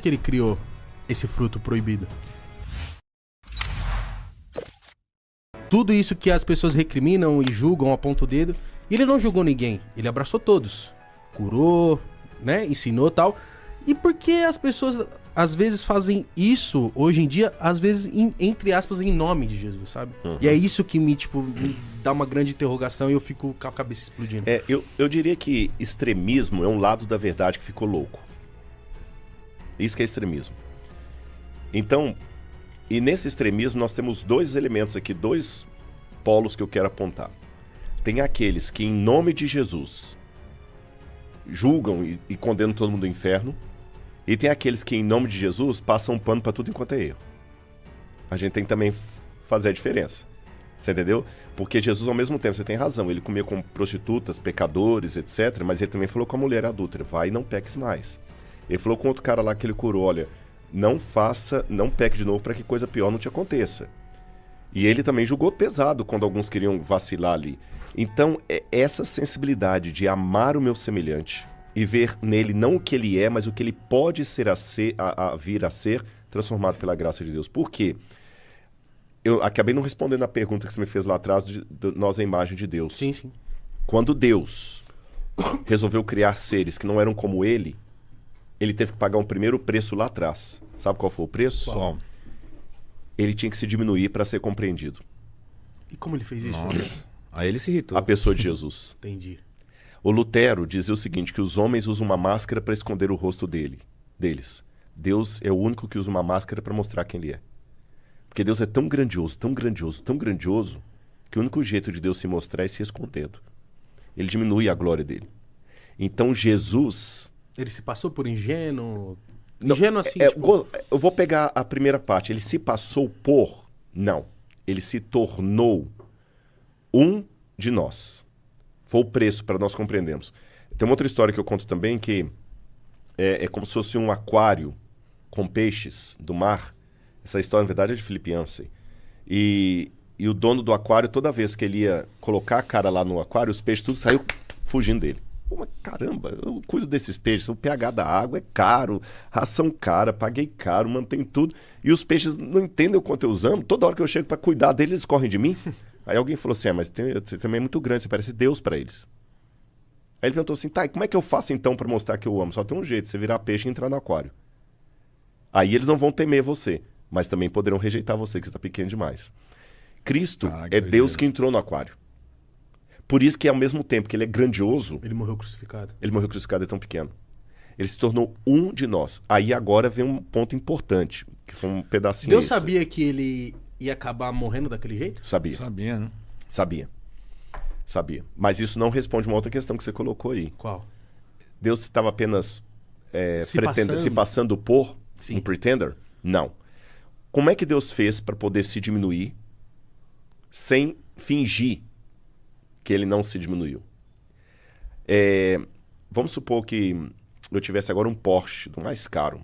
que ele criou esse fruto proibido? Tudo isso que as pessoas recriminam e julgam, apontam o dedo, e ele não julgou ninguém, ele abraçou todos. Curou, né, ensinou e tal. E por que as pessoas às vezes fazem isso hoje em dia, às vezes, entre aspas, em nome de Jesus, sabe? Uhum. E é isso que me dá uma grande interrogação e eu fico com a cabeça explodindo. Eu diria que extremismo é um lado da verdade que ficou louco. Isso que é extremismo. Então, e nesse extremismo nós temos dois elementos aqui, dois polos que eu quero apontar. Tem aqueles que em nome de Jesus julgam e condenam todo mundo ao inferno, e tem aqueles que em nome de Jesus passam um pano para tudo enquanto é erro. A gente tem que também fazer a diferença. Você entendeu? Porque Jesus, ao mesmo tempo, você tem razão, ele comia com prostitutas, pecadores, etc. Mas ele também falou com a mulher adúltera, vai e não peques mais. Ele falou com outro cara lá que ele curou, olha, não peque de novo para que coisa pior não te aconteça. E ele também julgou pesado quando alguns queriam vacilar ali. Então, essa sensibilidade de amar o meu semelhante e ver nele não o que ele é, mas o que ele pode vir a ser transformado pela graça de Deus. Por quê? Eu acabei não respondendo a pergunta que você me fez lá atrás de nós a imagem de Deus. Sim, sim. Quando Deus resolveu criar seres que não eram como ele teve que pagar um primeiro preço lá atrás. Sabe qual foi o preço? Qual? Ele tinha que se diminuir para ser compreendido. E como ele fez isso? Nossa. Aí ele se irritou. A pessoa de Jesus. Entendi. O Lutero dizia o seguinte, que os homens usam uma máscara para esconder o rosto deles. Deus é o único que usa uma máscara para mostrar quem ele é. Porque Deus é tão grandioso, tão grandioso, tão grandioso, que o único jeito de Deus se mostrar é se escondendo. Ele diminui a glória dele. Então Jesus... Ele se passou por ingênuo? Não, Ingênuo assim, eu vou pegar a primeira parte. Ele se passou por... Não. Ele se tornou um de nós. Foi o preço para nós compreendermos. Tem uma outra história que eu conto também, que é como se fosse um aquário com peixes do mar. Essa história, na verdade, é de Philip Yancey. E o dono do aquário, toda vez que ele ia colocar a cara lá no aquário, os peixes tudo saiu fugindo dele. Pô, mas caramba, eu cuido desses peixes, o pH da água é caro, ração cara, paguei caro, mantém tudo. E os peixes não entendem o quanto eu usando. Toda hora que eu chego para cuidar deles, eles correm de mim. Aí alguém falou assim, mas você também é muito grande, você parece Deus para eles. Aí ele perguntou assim, tá, e como é que eu faço então para mostrar que eu amo? Só tem um jeito, você virar peixe e entrar no aquário. Aí eles não vão temer você, mas também poderão rejeitar você, que você está pequeno demais. Cristo é Deus que entrou no aquário. Por isso que ao mesmo tempo que ele é grandioso... Ele morreu crucificado. Ele morreu crucificado, é tão pequeno. Ele se tornou um de nós. Aí agora vem um ponto importante, que foi um pedacinho... Deus sabia que ele ia acabar morrendo daquele jeito? Sabia. Sabia, né? Sabia. Mas isso não responde uma outra questão que você colocou aí. Qual? Deus estava apenas Se passando por Sim. um pretender? Não. Como é que Deus fez para poder se diminuir sem fingir que ele não se diminuiu? Vamos supor que eu tivesse agora um Porsche, do mais caro.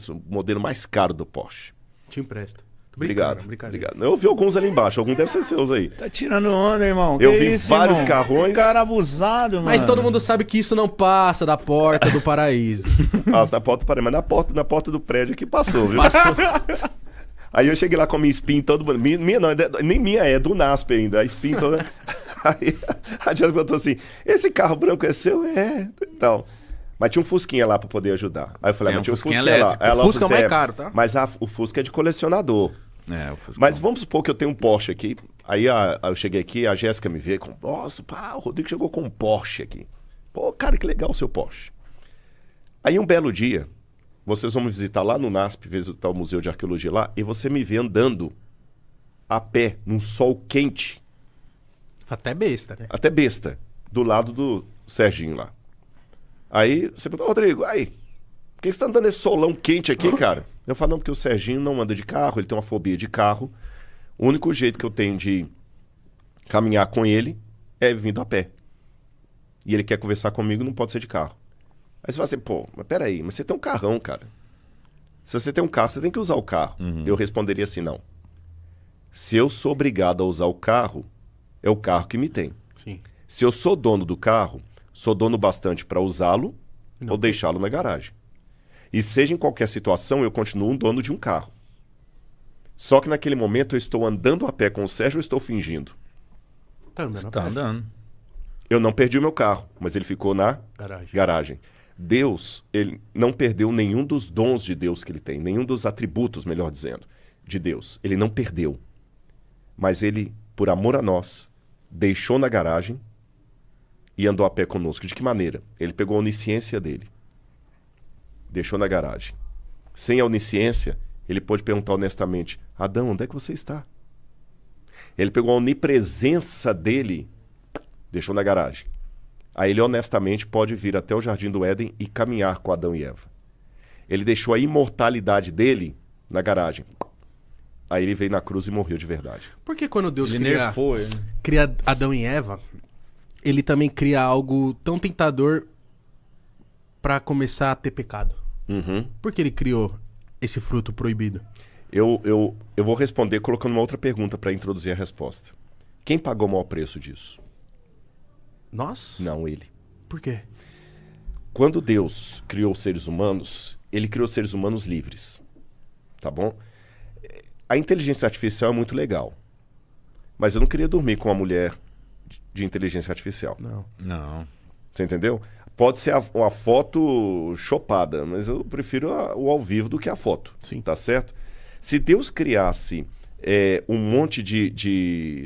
O modelo mais caro do Porsche. Te empresto. Tô Obrigado. brincadeira. Eu vi alguns ali embaixo, algum deve ser seus aí. Tá tirando onda, irmão. Eu Que vi isso, vários irmão? carrões. Cara abusado, mano. Mas todo mundo sabe que isso não passa da porta do paraíso. Passa na porta do Paraná, mas na porta do prédio aqui passou, viu? Passou. Aí eu cheguei lá com a minha spin toda... Minha não, nem minha é do NASP ainda. A spin toda... Aí a Diana perguntou assim, esse carro branco é seu? É. Então... Mas tinha um Fusquinha lá pra poder ajudar. Aí eu falei, mas tinha um Fusquinha elétrico. lá. O Fusca é mais caro, tá? Mas o Fusca é de colecionador. É, o Fuscão. Mas vamos supor que eu tenho um Porsche aqui. Aí eu cheguei aqui, a Jéssica me vê com... Nossa, pá, o Rodrigo chegou com um Porsche aqui. Pô, cara, que legal o seu Porsche. Aí um belo dia, vocês vão me visitar lá no NASP, visitar o Museu de Arqueologia lá, e você me vê andando a pé, num sol quente. Até besta, né? Até besta, do lado do Serginho lá. Aí você perguntou, Rodrigo, aí, por que você tá andando nesse solão quente aqui, cara? Eu falo, não, porque o Serginho não anda de carro, ele tem uma fobia de carro. O único jeito que eu tenho de caminhar com ele é vindo a pé. E ele quer conversar comigo, não pode ser de carro. Aí você fala assim, pô, mas peraí, mas você tem um carrão, cara. Se você tem um carro, você tem que usar o carro. Eu responderia assim, não. Se eu sou obrigado a usar o carro, é o carro que me tem. Sim. Se eu sou dono do carro, sou dono bastante para usá-lo ou deixá-lo na garagem. E seja em qualquer situação, eu continuo um dono de um carro. Só que naquele momento eu estou andando a pé com o Sérgio ou estou fingindo? Tá andando. Tá andando. Eu não perdi o meu carro, mas ele ficou na Garagem. garagem. Deus, ele não perdeu nenhum dos dons de Deus que ele tem, nenhum dos atributos, melhor dizendo, de Deus. Ele não perdeu. Mas ele, por amor a nós, deixou na garagem e andou a pé conosco. De que maneira? Ele pegou a onisciência dele, deixou na garagem. Sem a onisciência, ele pôde perguntar honestamente: Adão, onde é que você está? Ele pegou a onipresença dele, deixou na garagem. Aí ele honestamente pode vir até o Jardim do Éden e caminhar com Adão e Eva. Ele deixou a imortalidade dele na garagem. Aí ele veio na cruz e morreu de verdade. Porque quando Deus Ele nerfou ele. cria Adão e Eva, ele também cria algo tão tentador pra começar a ter pecado? Uhum. Por que ele criou esse fruto proibido? Eu vou responder colocando uma outra pergunta para introduzir a resposta. Quem pagou o maior preço disso? Nós? Não, ele. Por quê? Quando Deus criou os seres humanos, ele criou seres humanos livres. Tá bom? A inteligência artificial é muito legal. Mas eu não queria dormir com uma mulher de inteligência artificial. Não. Não. Você entendeu? Pode ser uma foto chopada, mas eu prefiro o ao vivo do que a foto. Sim. Tá certo? Se Deus criasse um monte de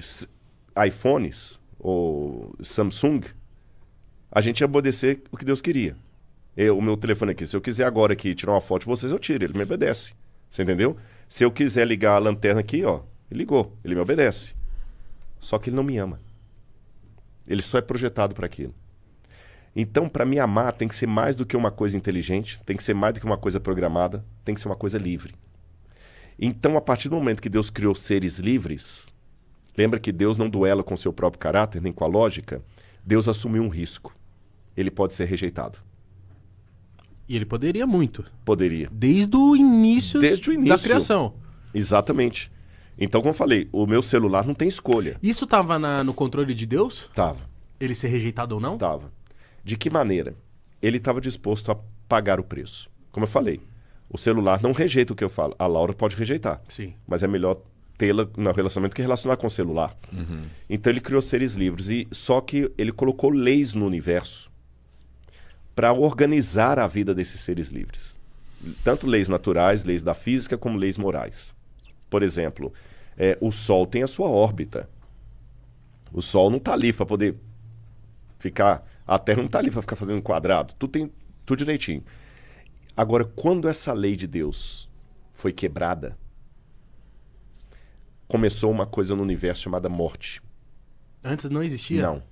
iPhones ou Samsung, a gente ia obedecer o que Deus queria. O meu telefone aqui, se eu quiser agora aqui tirar uma foto de vocês, eu tiro, ele me obedece. Você entendeu? Se eu quiser ligar a lanterna aqui, ó, ele ligou, ele me obedece. Só que ele não me ama. Ele só é projetado para aquilo. Então, para me amar, tem que ser mais do que uma coisa inteligente, tem que ser mais do que uma coisa programada, tem que ser uma coisa livre. Então, a partir do momento que Deus criou seres livres, lembra que Deus não duela com seu próprio caráter, nem com a lógica? Deus assumiu um risco. Ele pode ser rejeitado. E ele poderia muito. Poderia. Desde o início, Desde o início da criação. Exatamente. Então, como eu falei, o meu celular não tem escolha. Isso tava no controle de Deus? Tava. Ele ser rejeitado ou não? Tava. De que maneira? Ele estava disposto a pagar o preço. Como eu falei, o celular não rejeita o que eu falo. A Laura pode rejeitar. Sim. Mas é melhor tê-la no relacionamento que relacionar com o celular. Uhum. Então ele criou seres livres. Só que ele colocou leis no universo para organizar a vida desses seres livres. Tanto leis naturais, leis da física, como leis morais. Por exemplo, o Sol tem a sua órbita. O Sol não está ali para poder ficar... A Terra não está ali para ficar fazendo quadrado. Tudo direitinho. Agora, quando essa lei de Deus foi quebrada, começou uma coisa no universo chamada morte. Antes não existia? Não.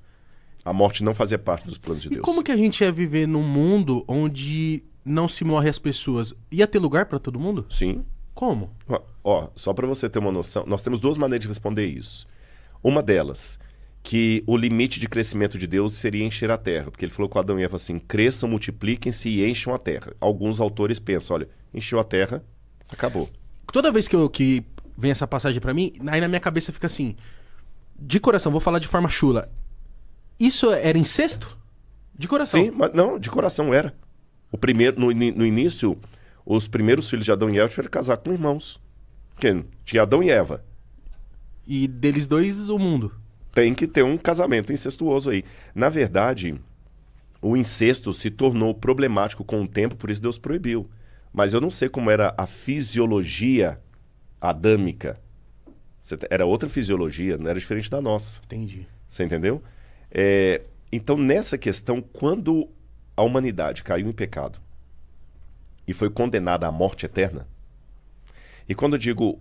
A morte não fazia parte dos planos de E Deus. como que a gente ia viver num mundo onde não se morre as pessoas? Ia ter lugar pra todo mundo? Sim. Como? Ó, só para você ter uma noção, nós temos duas maneiras de responder isso. Uma delas, que o limite de crescimento de Deus seria encher a terra. Porque ele falou com Adão e Eva assim, cresçam, multipliquem-se e encham a terra. Alguns autores pensam, olha, encheu a terra, acabou. Toda vez que vem essa passagem pra mim, aí na minha cabeça fica assim, de coração, vou falar de forma chula. Isso era incesto? De coração. Sim, mas não, de coração era. O primeiro, no início, os primeiros filhos de Adão e Eva tiveram que casar com irmãos. Porque tinha Adão e Eva. E deles dois, o mundo. Tem que ter um casamento incestuoso aí. Na verdade, o incesto se tornou problemático com o tempo, por isso Deus proibiu. Mas eu não sei como era a fisiologia adâmica. Era outra fisiologia, não era diferente da nossa. Entendi. Você entendeu? Então, nessa questão, quando a humanidade caiu em pecado e foi condenada à morte eterna, e quando eu digo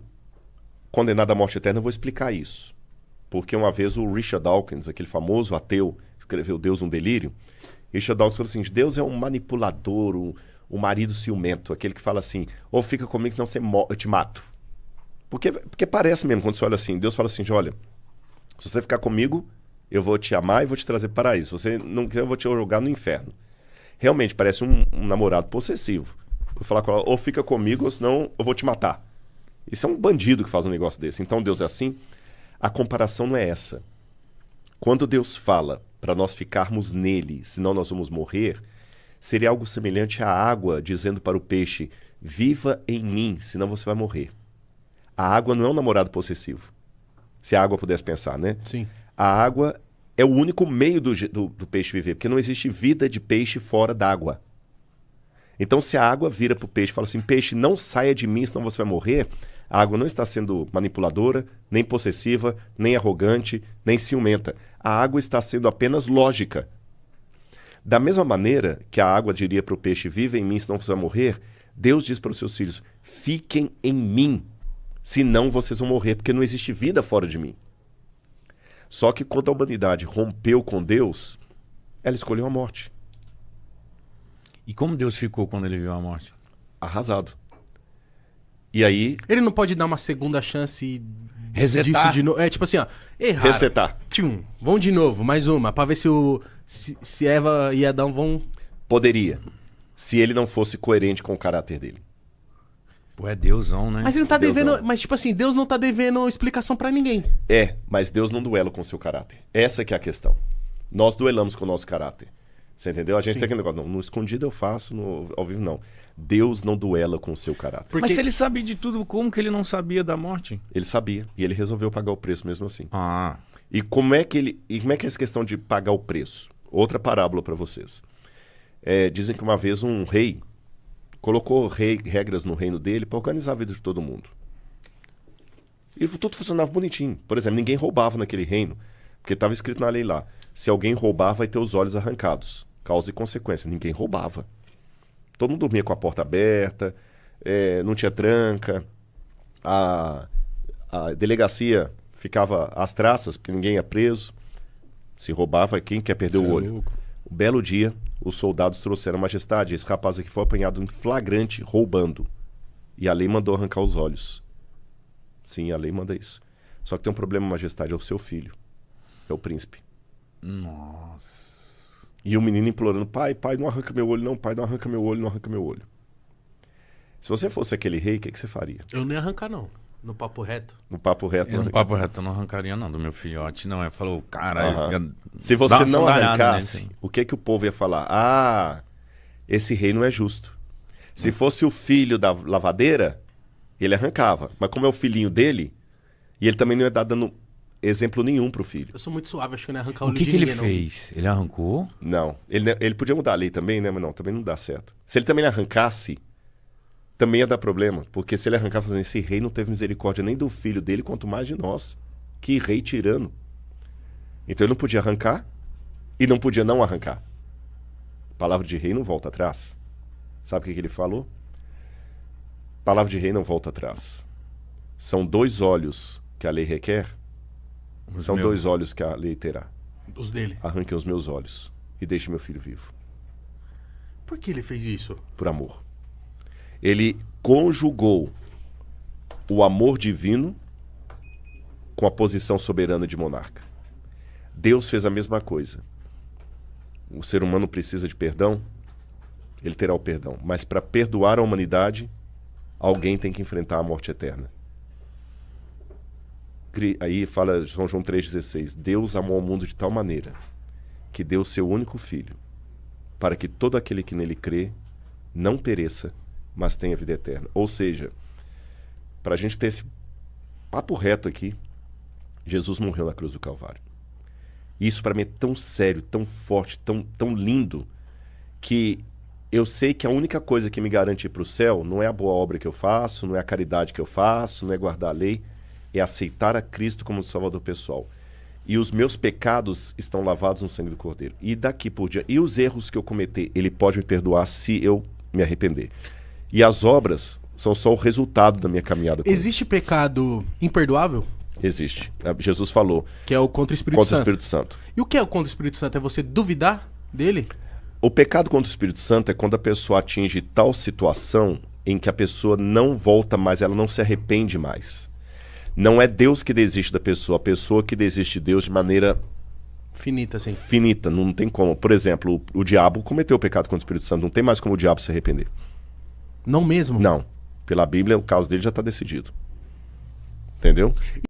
condenada à morte eterna, eu vou explicar isso. Porque uma vez o Richard Dawkins, aquele famoso ateu, escreveu Deus um Delírio, Richard Dawkins falou assim, Deus é um manipulador, um marido ciumento, aquele que fala assim, ou fica comigo que não eu te mato. Porque parece mesmo, quando você olha assim, Deus fala assim, olha, se você ficar comigo, eu vou te amar e vou te trazer para isso. Se você não quiser, eu vou te jogar no inferno. Realmente, parece um namorado possessivo. Vou falar com ela, ou fica comigo, ou senão eu vou te matar. Isso é um bandido que faz um negócio desse. Então Deus é assim. A comparação não é essa. Quando Deus fala para nós ficarmos nele, senão nós vamos morrer, Seria algo semelhante à água dizendo para o peixe, viva em mim, senão você vai morrer. A água não é um namorado possessivo. Se a água pudesse pensar, né? Sim. A água é o único meio do peixe viver, porque não existe vida de peixe fora d'água. Então, se a água vira para o peixe e fala assim, peixe, não saia de mim, senão você vai morrer, a água não está sendo manipuladora, nem possessiva, nem arrogante, nem ciumenta. A água está sendo apenas lógica. Da mesma maneira que a água diria para o peixe, viva em mim, senão você vai morrer, Deus diz para os seus filhos, fiquem em mim, senão vocês vão morrer, porque não existe vida fora de mim. Só que quando a humanidade rompeu com Deus, ela escolheu a morte. E como Deus ficou quando ele viu a morte? Arrasado. E aí... Ele não pode dar uma segunda chance Resetar. disso de novo. É tipo assim, ó. Erraram. Resetar. Tchum, vão de novo, mais uma, pra ver se Eva e Adão vão... Poderia, se ele não fosse coerente com o caráter dele. Pô, é Deusão, né? Mas ele não tá Deusão. devendo... Mas tipo assim, Deus não tá devendo explicação pra ninguém. É, mas Deus não duela com o seu caráter. Essa que é a questão. Nós duelamos com o nosso caráter. Você entendeu? A gente Sim. tem aquele negócio, não, no escondido eu faço, no ao vivo não. Deus não duela com o seu caráter. Porque... Mas se ele sabia de tudo, como que ele não sabia da morte? Ele sabia, e ele resolveu pagar o preço mesmo assim. Ah, E como é que é essa questão de pagar o preço? Outra parábola para vocês. Dizem que uma vez um rei colocou regras no reino dele para organizar a vida de todo mundo. E tudo funcionava bonitinho. Por exemplo, ninguém roubava naquele reino, porque estava escrito na lei lá, se alguém roubar vai ter os olhos arrancados. Causa e consequência. Ninguém roubava. Todo mundo dormia com a porta aberta, não tinha tranca, a delegacia ficava às traças, porque ninguém ia preso. Se roubava, quem quer perder o olho? Um belo dia, os soldados trouxeram majestade. Esse rapaz aqui foi apanhado em flagrante, roubando. E a lei mandou arrancar os olhos. Sim, a lei manda isso. Só que tem um problema, majestade, é o seu filho. É o príncipe. nossa. E o menino implorando, pai, não arranca meu olho, não, pai, não arranca meu olho, não arranca meu olho. Se você fosse aquele rei, o que você faria? Eu não ia arrancar, não. No papo reto. No papo reto. Eu, não no arranca- papo reto eu não arrancaria não, do meu filhote, não. Ele falou, cara... Aham. eu- Se dá você uma não sandalhada arrancasse, nele, assim. o que o povo ia falar? Ah, esse rei não é justo. Se fosse o filho da lavadeira, ele arrancava. Mas como é o filhinho dele, e ele também não ia dar dando exemplo nenhum pro filho. Eu sou muito suave, acho que eu não ia arrancar o O olho que de que ele ninguém, não. fez? Ele arrancou? Não. Ele podia mudar a lei também, né? Mas não, também não dá certo. Se ele também arrancasse, também ia dar problema. Porque se ele arrancar fazendo esse rei não teve misericórdia nem do filho dele, quanto mais de nós. Que rei tirano. Então ele não podia arrancar e não podia não arrancar. Palavra de rei não volta atrás. Sabe o que ele falou? Palavra de rei não volta atrás. São 2 olhos que a lei requer, Os são meus. 2 olhos que a lei terá. Os dele. Arranquem os meus olhos e deixe meu filho vivo. Por que ele fez isso? Por amor. Ele conjugou o amor divino com a posição soberana de monarca. Deus fez a mesma coisa. O ser humano precisa de perdão, ele terá o perdão. Mas para perdoar a humanidade, alguém tem que enfrentar a morte eterna. Aí fala São João 3,16. Deus amou o mundo de tal maneira que deu seu único filho, para que todo aquele que nele crê não pereça, mas tenha vida eterna. Ou seja, para a gente ter esse papo reto aqui, Jesus morreu na cruz do Calvário. E isso para mim é tão sério, tão forte, tão lindo, que eu sei que a única coisa que me garante ir para o céu não é a boa obra que eu faço, não é a caridade que eu faço, não é guardar a lei, é aceitar a Cristo como Salvador pessoal. E os meus pecados estão lavados no sangue do Cordeiro. E daqui por diante, e os erros que eu cometer, Ele pode me perdoar se eu me arrepender. E as obras são só o resultado da minha caminhada com Ele. Existe pecado imperdoável? Existe. Jesus falou Que é o contra o Espírito contra o Santo. Espírito Santo. E o que é o contra o Espírito Santo? É você duvidar dele? O pecado contra o Espírito Santo é quando a pessoa atinge tal situação em que a pessoa não volta mais, ela não se arrepende mais. Não é Deus que desiste da pessoa, a pessoa que desiste de Deus de maneira Finita, assim. finita, não tem como. Por exemplo, o diabo cometeu o pecado contra o Espírito Santo, não tem mais como o diabo se arrepender. Não mesmo? Não. Pela Bíblia, o caso dele já está decidido. Entendeu?